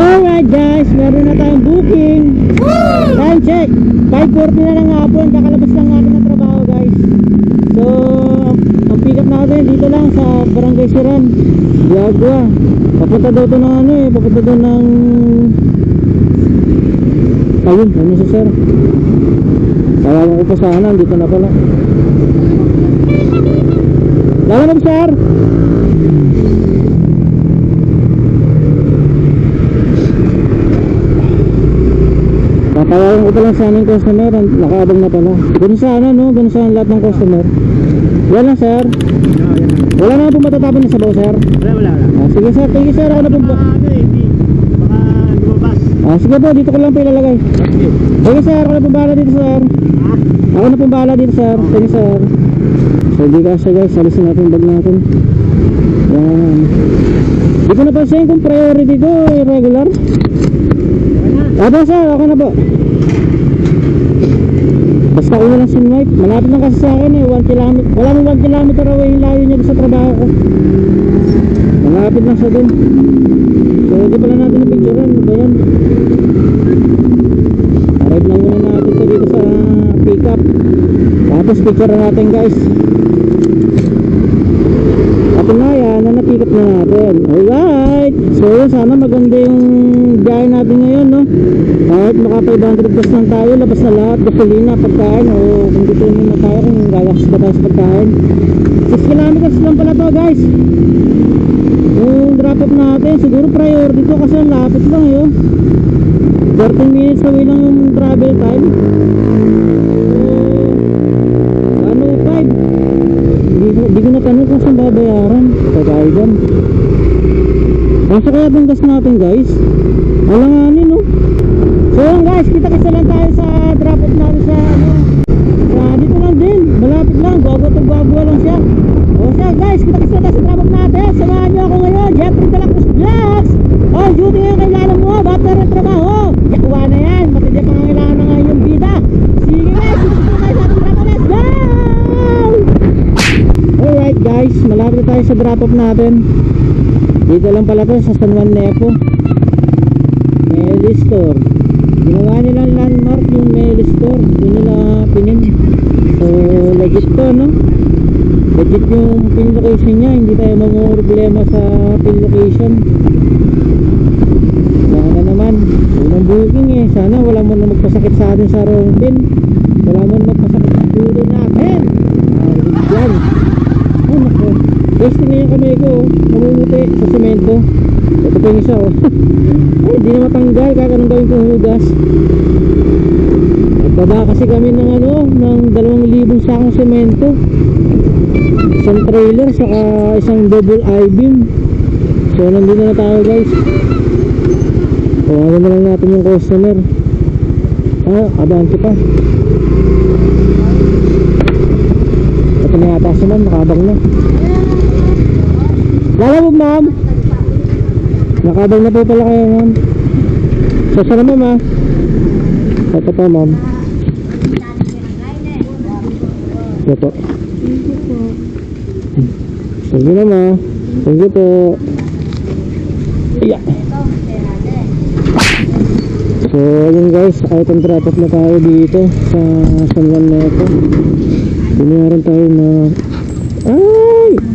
Alright guys, meron na tayong booking. Time check 5:40 na lang hapon, kakalabas lang natin ng trabaho guys. So ang pick up natin dito lang sa Barangay Siran, Yagua. Papunta daw to ng ano papunta daw ng ayun, ano si sir, tawagan ko pa sana, dito na pala. Lawan na sir. Tatawagan ko pa lang sana yung customer, nakaabang na pala. Ganun sana no, ganun sana lahat ng customer. Yan lang sir. Wala na po matatapon na sa baw sir. Wala. Sige sir, thank you sir. Ako na po Baka lumabas. sige po, dito ko lang po ilalagay. Sige sir, ako na po bahala dito sir. Ako na po bahala dito sir. Thank you sir. So hindi kasi guys, alisin natin yung bag natin. Yan. Di ko napansin kung priority ko irregular. Aba sir, ako na po. Basta ko na lang sinwipe. Malapit lang kasi sa akin 1 kilometer. Wala mo 1 kilometer away yung layo niya sa trabaho ko. Malapit lang sa dun. So hindi pala natin na-picturean. Ano ba yan? Arrive lang muna natin ito dito sa pick up. Tapos picture natin guys. At na yan, na-pick up na natin. Alright. So yun, sana maganda yung biyahe natin ngayon no. Kahit maka 500 plus lang tayo, labas na lahat, gasolina, pagkain, o kung gusto nyo na tayo, kung gagastos ba tayo sa pagkain. 6 kilometers lang pala to guys. Yung drop off natin, siguro priority to kasi ang lapit lang yun. 13 minutes away lang yung travel time. So, ano 5? Hindi ko na tanong kung saan babayaran. Kagaya dyan. Nasa kaya itong gas natin guys? Alanganin no? So yun guys, kita-kita lang tayo sa drop off natin sa dito lang din, malapit lang, gwago lang siya. O siya guys, kita-kita tayo sa drop off natin. Samahan nyo ako ngayon, Jeffrey Dalacruz Vlogs. On duty ngayon kay Lala mo, bata rin trabaho. Yakuha na yan, matadya pa kailangan na ngayon yung bida. Sige guys, kita-kita tayo sa ating drop off, let's go! Alright guys, malapit na tayo sa drop off natin. Dito lang pala to sa San Juan Nepo Meli Store. Ginawa nilang landmark yung Meli Store. Doon nila pinin. So legit to no. Legit yung pin location nya. Hindi tayo problema sa pin location. Wala na naman. Unang booking sana wala mo na magpasakit sa atin sa wrong pin. Wala mo na magpasakit sa dulo natin. Yan. Oh nako, gusto na yung kamay ko namumuti sa semento. Ito pa yung isa ay di na matanggal, kakaroon gawin kong hugas. At baba kasi kami ng ng 2,000 sakong semento, isang trailer saka isang double I-beam. So nandito na tayo guys. Tawagan na lang natin yung customer. Abante pa. Ito na yata siya ma'am, nakabang na. Lalamog ma'am. Nakabang na po pala kayo ma'am. So sana ma'am ito pa ma'am. Ito po. Thank you na ma'am. Thank you po. Yeah. So ayun guys, item drop off na tayo dito sa San Juan Nepo. Binayaran tayo na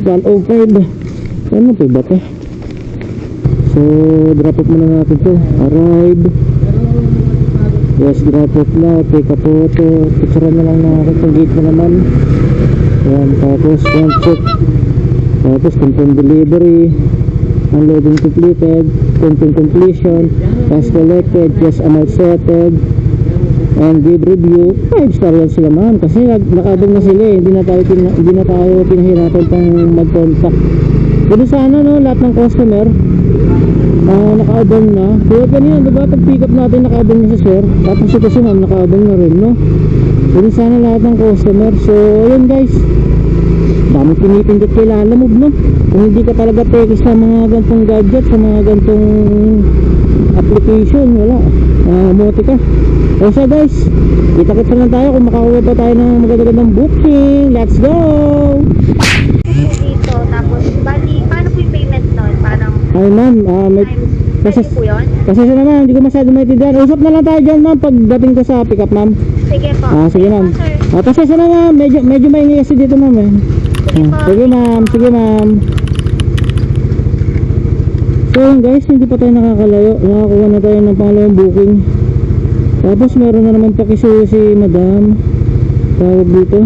105. Ano po ba ito? So drop off muna natin to. Arrive. Yes, drop off na. Take a photo. Picture na lang natin sa gate na naman. Yan, tapos one check. Tapos confirm delivery. Unloading completed. Confirm completion. Cash collected. Yes, amount settled. And give review. 5-star yan sila ma'am kasi nakabang na sila hindi na tayo pinahirapan pang mag-contact. Pero sana no, lahat ng customer nakaabang na. Kaya kanina diba pag pick up natin nakaabang na si sir, tapos ito si ma'am nakaabang na rin no. Pero sana lahat ng customer. So ayun guys, dami pinipindot kay Lalamove no. Kung hindi ka talaga teki sa mga gantong gadget, sa mga gantong application, wala. Moti ka. O siya guys, kita-kita lang tayo kung makakuha pa tayo ng magandang booking. Let's go! Dito, tapos, bali, paano po yung payment nun? Parang, Ay ma'am, may... pwede po yun? Kasi siya naman, hindi ko masyado maintindihan. Usap na lang tayo dyan ma'am pagdating ko sa pick up ma'am. Sige po. Sige ma'am. po, sir. Kasi siya na ma'am, medyo maingay kasi dito ma'am eh. Sige po. Sige ma'am, sige ma'am. So yun guys, hindi pa tayo nakakalayo. Nakakuha na tayo ng pangalawang booking. Tapos meron na naman pakisuyo si madam. Tawag dito.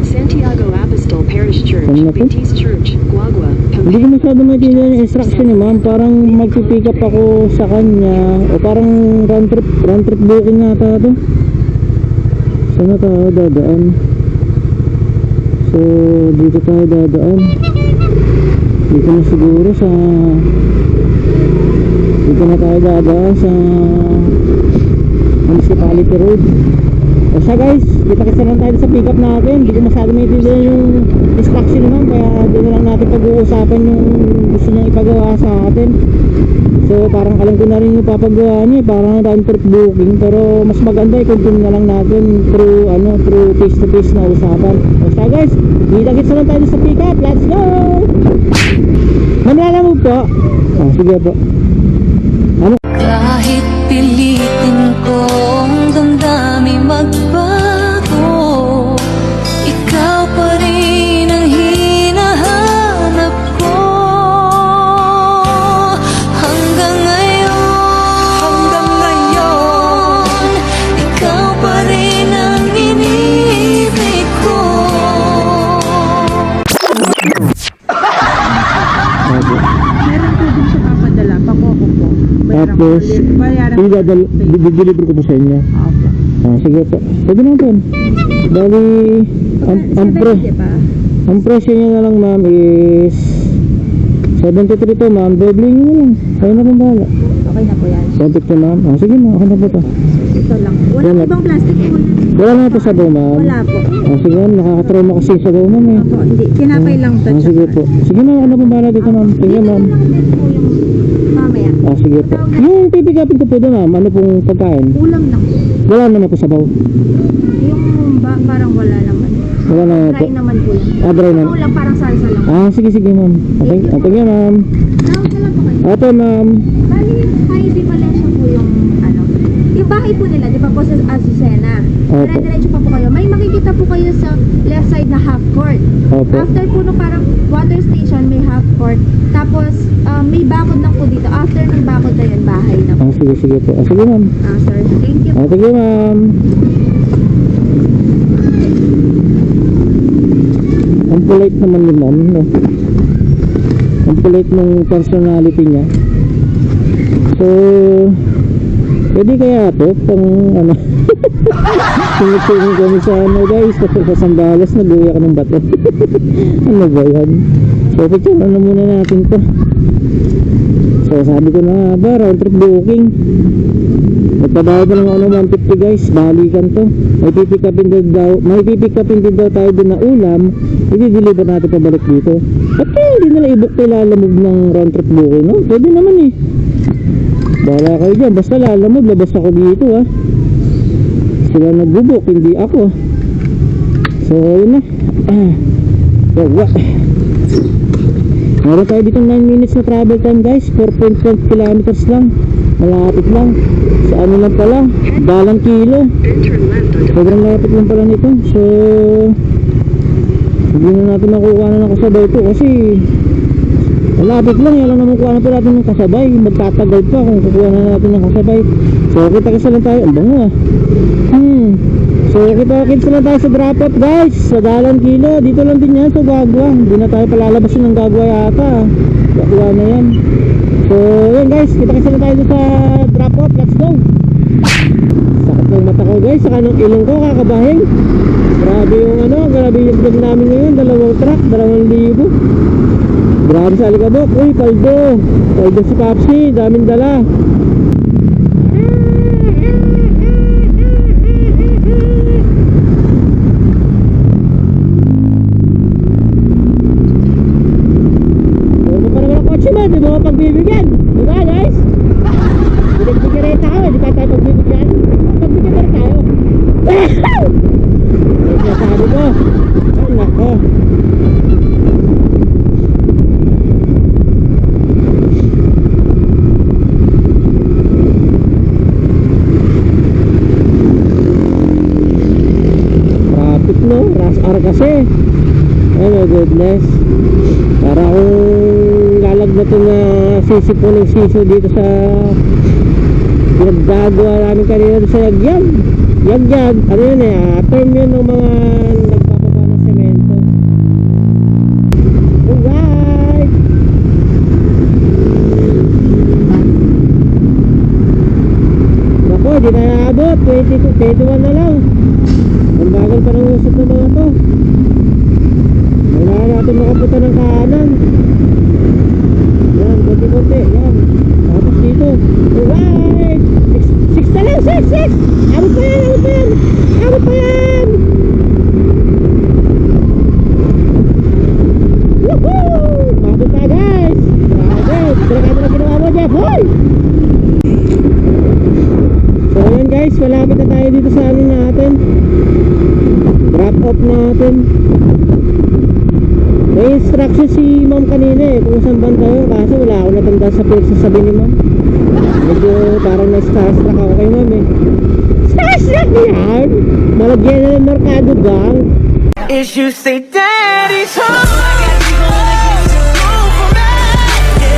Santiago Apostol Parish Church, Ano na po? Betis Church, Guagua, Hindi ko masyado maintindihan yung instruction ni ma'am. Parang magpipick up ako sa kanya. O parang round trip booking nga ito. Saan na tayo dadaan? So dito tayo dadaan. Dito na siguro sa... Dito na tayo dadaan sa... Municipality Road. O siya guys, kita-kita lang tayo sa pick up natin. Hindi ko masyado maintindihan yung instruction naman, kaya doon na lang natin pag-uusapan yung gusto niyang ipagawa sa atin. So parang alam ko na rin yung papagawa niya, parang round trip booking, pero mas maganda i-continue na lang natin through face to face na usapan. O siya guys, kita-kita lang tayo sa pick up. Let's go! Manlala mo po? Sige po. Kahit pilitin kong damdamin magbago, ikaw pa rin ang hinahanap ko. Hanggang ngayon, ikaw pa rin ang inibig ko. Meron po din siya papadala, pangoko po. Tapos, i-deliver ko po sa inyo. Opo. Sige po. Pwede natin. Bali, ang presyo niya na lang ma'am is 73 to ma'am. Doble nyo na lang. Kaya na pong bahala. Okay na po yan. Contact niyo ma'am. Sige ma'am, okay na po to. Ito lang. Walang Wala. ibang plastic po. Wala na ito sa daw ma'am. Wala po. Sige ma'am, nakakatrauma kasi sa daw ma'am eh. Opo, hindi. Tinapay lang to. Sige po. Sige ma'am, ano pong bahala dito ma'am. Sige ma'am. Dito lang din po yung mamaya. Sige po. Yung pipikapin ko po doon ma'am, ano pong pagkain? Ulam lang po. Wala naman po sa baw. Yung parang wala naman. Wala naman po. Dry naman po yan. Dry na. Ulam parang salsa lang. Sige ma'am. Okay, ma'am. Tawag na lang po kayo. Opo ma'am. Bali, High Di Valencia po yung ano. Yung bahay po nila, di ba po sa Azucena? Opo. Dire-diretso pa po kayo. May makikita po kayo sa left side na half court. Opo. After po no parang water station, may half court. Tapos, may bakod lang po dito. After ng bakod na yun, bahay na po. Sige po. Sige ma'am. Sir, thank you. Sige ma'am. Ang polite naman ni ma'am, no? Ang polite ng personality niya. So, pwede kaya ito pang ano? Tingin kami sa ano guys, sa Sambales, nag-uwi ako ng bato. Ano ba yan? So, picture ano muna natin to. So, sabi ko na ba, round trip booking. Nagpabayad na lang ako ng 150 guys, balikan to. May pipikapin din daw tayo doon na ulam, i-deliver natin pabalik dito. At hindi nila i-book tayo lalamog ng round trip booking, no? Pwede naman eh. Bahala kayo dyan, basta lalamog, labas ako dito ah. Sila nag-book, hindi ako. So, yun na. Yawa. Meron tayo ditong 9 minutes na travel time guys, 4.5 kilometers lang. Malapit lang. Sa ano lang pala, dalang kilo. Sobrang lapit lang pala nito. So, hindi na natin nakukuha na ng kasabay ito kasi malapit lang. Yan lang naman kuha na po natin ng kasabay. Magtatagal pa kung kukuha na natin ng kasabay. So, kita-kita lang tayo. Ang bango ah. So, kita-kita lang tayo sa drop off guys. Sa dalang kilo. Dito lang din yan sa Gagwa. Hindi na tayo palalabasin ng Gagwa yata. Gagwa na yan. So, yun guys, kita-kita na tayo sa drop off. Let's go! Sakit ng mata ko guys, saka ng ilong ko, kakabahing. Grabe yung vlog namin ngayon, 2 truck, 2,000. Grabe sa Alikabok. Uy, paldo si Papsi, daming dala. Huwag mo pa naman ang kotse na, di mo pagbibigyan. Diba guys? RR kasi. Oh my goodness. Para akong lalagnatin na sisipo ng siso dito sa nagdagawa namin kanina sa yagyag. Yagyag, ano yun term yun ng mga nagpapagawa ng semento. Alright! Naku, di na naabot. 21 na lang. Ang bagal pa ng usap ng mga to. Kailangan natin makapunta ng kanan. Yan, konti-konti. Yan. Tapos dito. Alright! 6 na lang, 6! Abot pa yan, abot pa yan! Abot pa yan! Woohoo! Abot pa guys! Grabe! Delikado na ginawa mo, Jeff! Hoy! So yan guys, malapit na tayo dito sa amin natin. Drop off natin. May instruction si ma'am kanina kung saan banda yun, kaso wala ako natanda sa pinagsasabi ni ma'am. Medyo parang na-starstruck ako kay ma'am Starstruck yan? Malagyan na ng Mercado gang. Is you say daddy's home. I got people that get so cool for me.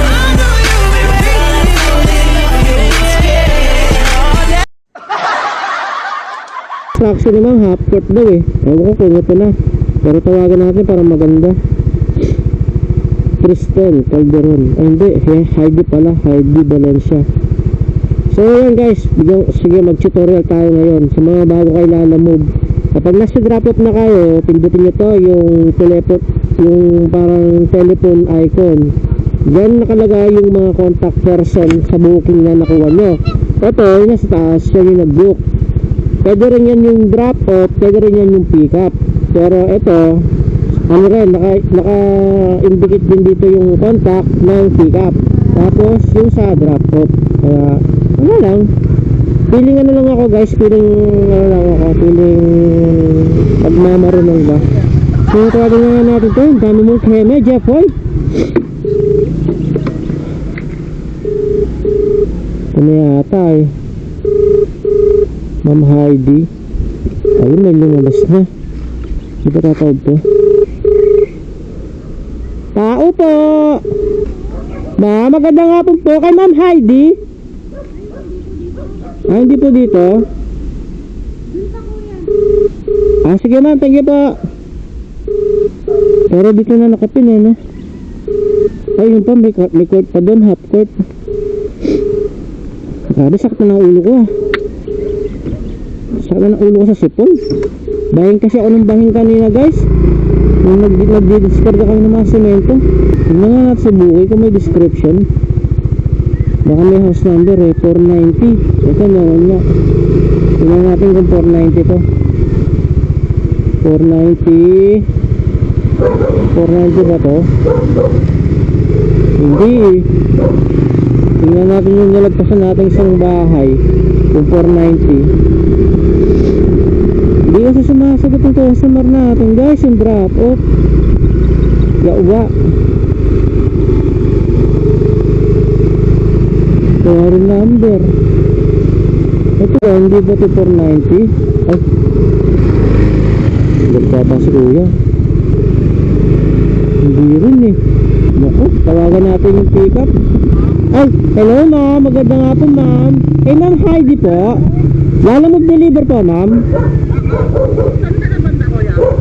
I know you'll be ready for me. You ain't scared. Instruction ni ma'am, half court daw ewan ko kung ito na, pero tawagan natin para maganda. Cristel Calderon, ay hindi, Heidi pala, Heidi Valencia. So yan guys, sige mag-tutorial tayo ngayon sa mga bago kayo lalamove. Kapag nasa drop off na kayo, pindutin nyo to yung telephone, yung parang telephone icon. Diyan nakalagay yung mga contact person sa booking na nakuha nyo. Ito, yung nasa taas, yan yung nag-book. Pwede rin yan yung drop off, pwede rin yan yung pick up. Pero ito, ano rin, naka-indicate din dito yung contact ng pick up. Tapos yung sa drop off. Kaya, ano lang, feeling ano lang ako guys, feeling pagmamarunong ba. So tawagin na natin ito, ang dami mong keme, Jeff, hoy. Ano yata Ma'am Heidi. Ayun, may lumabas na. Hindi pa tatawag to. Tao po! Magandang hapon po kay Ma'am Heidi. Hindi po dito. Sige ma'am, thank you po. Pero dito na nakapin no? Ay, yun pa, may court pa doon, half court. Grabe, sakit na ng ulo ko Sakit na ng ulo ko sa sipon. Bahin kasi ako ng bahin kanina guys. Nung nagdi-discard kami ng mga semento. Yung nga natin sa buhay kung may description. Baka may house number 490. Ito meron nga. Tingnan natin kung 490 to. 490 ba to? Hindi Tingnan natin yung nalagpasan natin isang bahay. Kung 490. Hindi kasi sumasagot yung customer natin guys. Yung drop off. Yawa. Ito number. Ito hindi ba ito 490? Ay, nagpapa si kuya. Hindi rin Naku, tawagan natin yung pick up. Ay, hello ma'am, magandang hapon ma'am. Kay Ma'am Heidi po. Lalamove deliver po ma'am.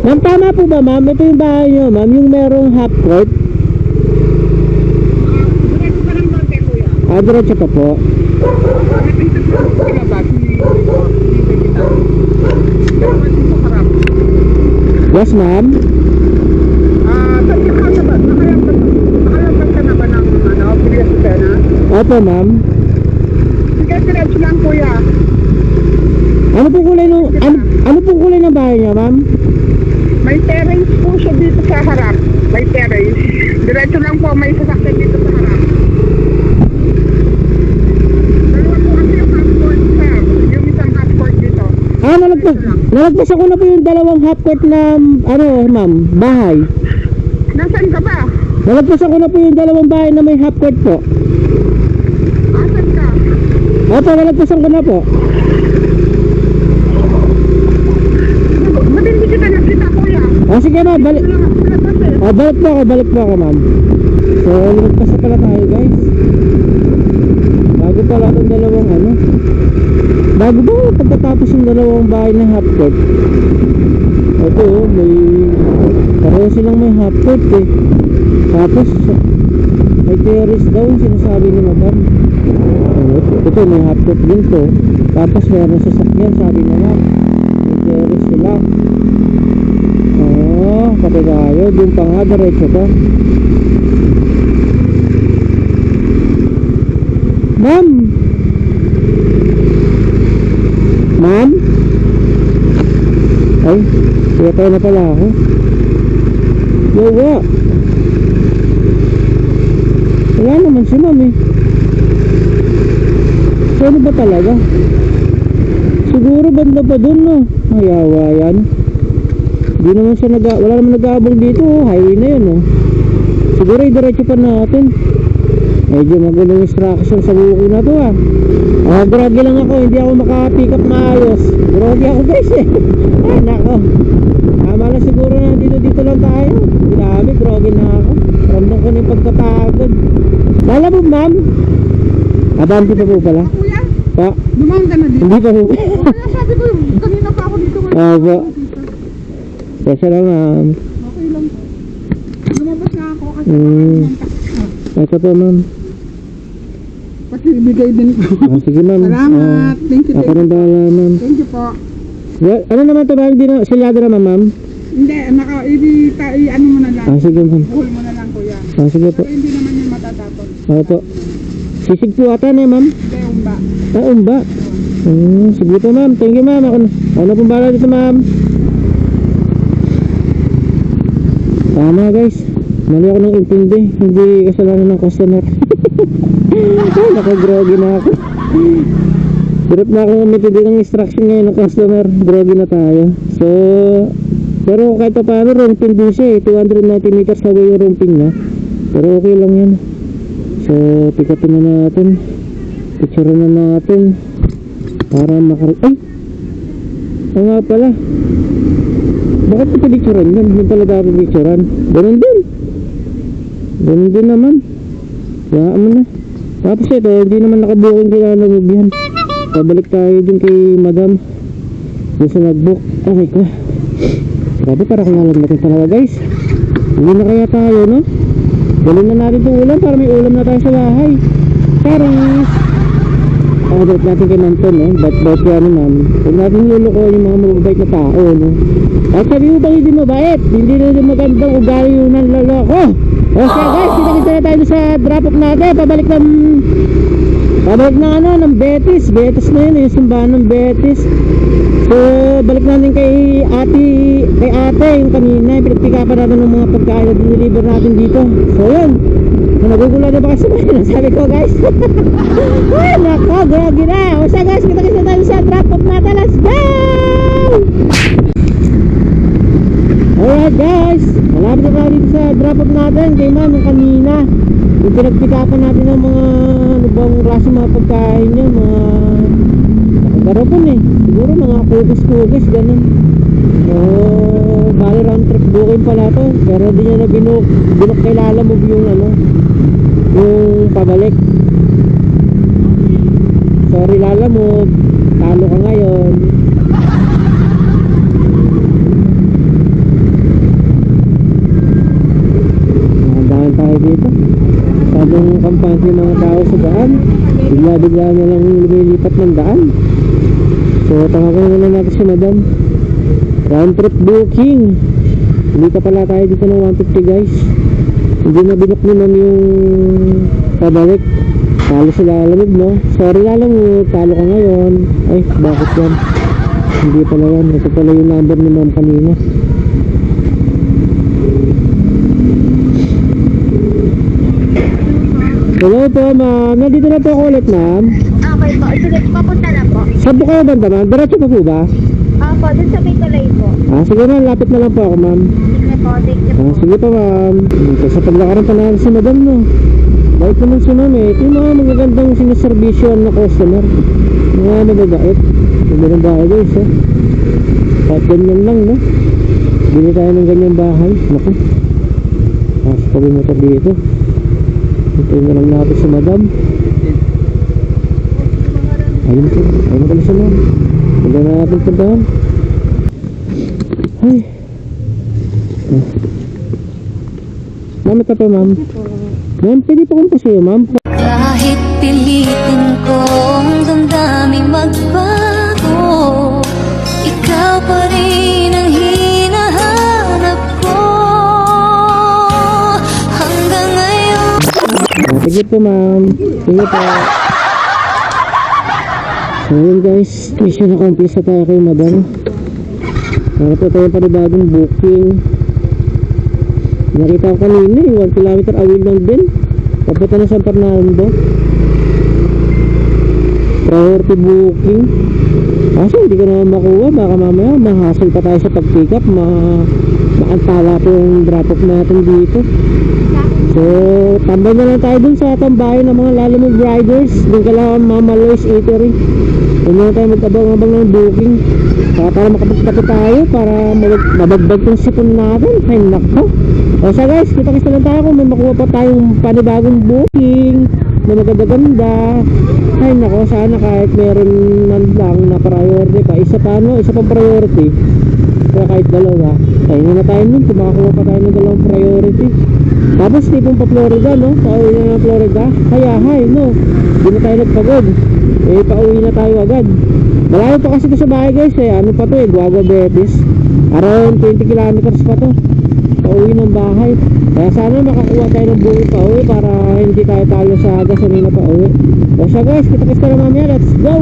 Ma'am, tama po ba ma'am? Ito yung bahay nyo ma'am, yung merong half court. Diretso pa po. Yes ma'am. Opo ma'am. Sige, diretso lang kuya. Ano pong kulay ng bahay niya ma'am? May terrace po siya dito sa harap. May terrace. Diretso lang po, may sasakyan dito sa harap. Dalawa po kasi yung half court sir. Yung isang half court dito. Nalagpas ako na po yung dalawang half court na ma'am, bahay. Nasaan ka ba? Nalagpas ako na po yung dalawang bahay na may half court po. Asan ka? Opo, nalagpasan ko na po. Matindi kita nakita kuya. sige ma'am, balik. Balik po ako ma'am. So, lumagpas na pala tayo guys. Bago pala itong dalawang ano. Bago ba pagkatapos yung dalawang bahay na half court? Ito may pareho silang may half court eh. Tapos may terrace daw yung sinasabi ni madam. Ito may half court din to. Tapos meron sasakyan sabi na ma'am. May terrace sila. Pati tayo. Doon pa nga diretso pa. Ma'am! Ma'am? Ay, kaya tayo na pala ako. Yawa! Wala naman si ma'am eh. Saan ba talaga? Siguro banda pa dun no. Ay, yawa yan. Di naman siya wala naman nag-aabang dito oh. Highway na yun oh. Siguro i-diretso pa natin. Medyo magulong instruction sa buko na to ah. Groggy lang ako, hindi ako maka-pick up maayos. Groggy ako guys eh. Ay nako. Tama lang siguro na dito lang tayo. Grabe, groggy na ako. Ramdam ko na yung pagkapagod. Lala po ma'am. Abante pa po pala. Kuya, Pa? dumaan ka na dito. Hindi pa po. Kaya sabi ko, kanina pa ako dito. Opo. Kasi lang ma'am. Okay lang. Lumabas na ako kasi Ito po ma'am. pati ibigay din ko. Sige ma'am. Salamat. Thank you. Ako rin bahala ma'am. Thank you po. Ano naman ito ma'am? Hindi na silyado naman ma'am? Hindi, ano mo na lang. Sige ma'am. Buhol mo na lang kuya. Sige po. Pero hindi naman yun matatapon. Opo. Sisig po ata na ma'am? Hindi, umba. Umba. Sige po ma'am. Thank you ma'am. Ako na pong bahala dito ma'am. Tama guys. Mali ako ng intindi. Hindi kasalanan ng customer. Ay, naka-groggy na ako. Direct na akong umitindi ng instruction ngayon ng customer. Groggy na tayo. So, pero kahit pa paano, romping din siya eh. 290 meters away yung romping na. Pero okay lang yan. So, pick upin na natin. Picture na natin. Para ay! Oo nga pala. Bakit ito picturean yan? Hindi pala dapat picturean. Ganun din. Ganun din naman. Yaan mo na. Tapos ito, hindi naman nakabuking kilalamog yan. Pabalik tayo din kay madam. Yung sa nagbook. Okay ko. Grabe, para kalalam natin talaga guys. Hindi na kaya tayo, no? Galing na natin itong ulam para may ulam na tayo sa bahay. Charis! Pakadot natin kay Manton, no? Ba't yan ni ma'am. Huwag natin niluluko yung mga mababait na tao, no? At sabi mo bang hindi mabait? Hindi na rin magandang ugali yung nanloloko. Okay guys, kita na tayo sa drop-off natin. Pabalik ng Betis. Betis na yun, yung simbahan ng Betis. So, balik natin kay ate yung kanina. Pinagpikapan natin ng mga pagkain na diniliver natin dito. So, yun. Nagugula na ba kasi sabi ko guys. Uy, nako, groggy na. O siya guys, kita na tayo sa drop-off natin. Let's go! Alright guys, malapit na tayo dito sa drop-off natin kay ma'am yung kanina. Yung pinagpikapan natin ng mga ano bang klase mga pagkain niya, mga karapon eh. Siguro mga cookies, ganun. So, bali round trip booking pala to. Pero di niya na binok kay Lalamove yung ano, yung pabalik. Sorry Lalamove, talo ka ngayon. Nakadaan tayo dito. Sabong kampante yung mga tao sa daan. Bigla na lang lumilipat ng daan. So, tawagin na natin si madam. Round trip booking. Hindi pa pala tayo dito ng 150 guys. Hindi na binok ni ma'am yung pabalik. Talo si Lalamove, no? Sorry Lalamove, talo ka ngayon. Ay, bakit yan? Hindi pala yan. Ito pala yung number ni ma'am kanina. Hello po ma'am. Nandito na po ako ulit ma'am. Okay po. Sige, papunta na po. Saan po kayo banda ma'am? Diretso pa po ba? Po, dun sa may tulay po. Sige ma'am, lapit na lang po ako ma'am. Sige po, thank you po. Sige pa ma'am. Ito sa paglakaran pa natin si madam, no? Bait naman si ma'am eh. Ito yung mga magagandang sinaservisyon na customer. Mga mababait. Magandang bahay guys eh. Kahit ganyan lang, no? Bili tayo ng ganyang bahay. Naku. Pasok kami motor dito. Hintayin na lang natin si madam. Ayun po. Ayun na kami siya ma'am. Hindi na natin puntahan. Ay. Ma'am, ito pa ma'am. Ma'am, pwede pa kong pasiyo ma'am. Kahit pilitin kong damdamin magbago, ikaw pa rin ang hinahanap ko hanggang ngayon. Sige po ma'am. Sige po. So yun guys, mission accomplished na tayo kay madam. Para po tayo panibagong booking. Nakita ko kanina 1 kilometer away lang din. Papunta na San Fernando. Priority booking. Kaso hindi ko naman makuha. Baka mamaya mahasol pa tayo sa pag-pick up. Maantala po yung drop off natin dito. So tambay na lang tayo dun sa tambayan ng mga Lalamove riders. Dun ka lang Mama Lois Eatery. Doon na tayo magkabang-abang ng booking. Para makapagpato tayo. Para mabagbag yung sipon natin. Ay nako. O siya guys, kita-kita lang tayo kung may makuha pa tayong panibagong booking na magaganda. Ay nako, sana kahit meron man lang na priority pa. Isa pang priority. Kaya kahit dalawa. Tayo na tayo nun, kung makakuha pa tayo ng dalawang priority. Tapos tipong pa Florida, no? Pauwi na ng Florida. Kaya hay, no? Hindi na tayo nagpagod. Eh, pauwi na tayo agad. Malayo pa kasi ito sa bahay guys eh. Ano pa to eh, Guagua Betis. Around 20 kilometers pa to. Pauwi ng bahay. Kaya sana makakuha tayo ng buhay pa uwi para hindi tayo talo sa gasolina pa uwi. O siya guys, kita-kita na mamaya. Let's go!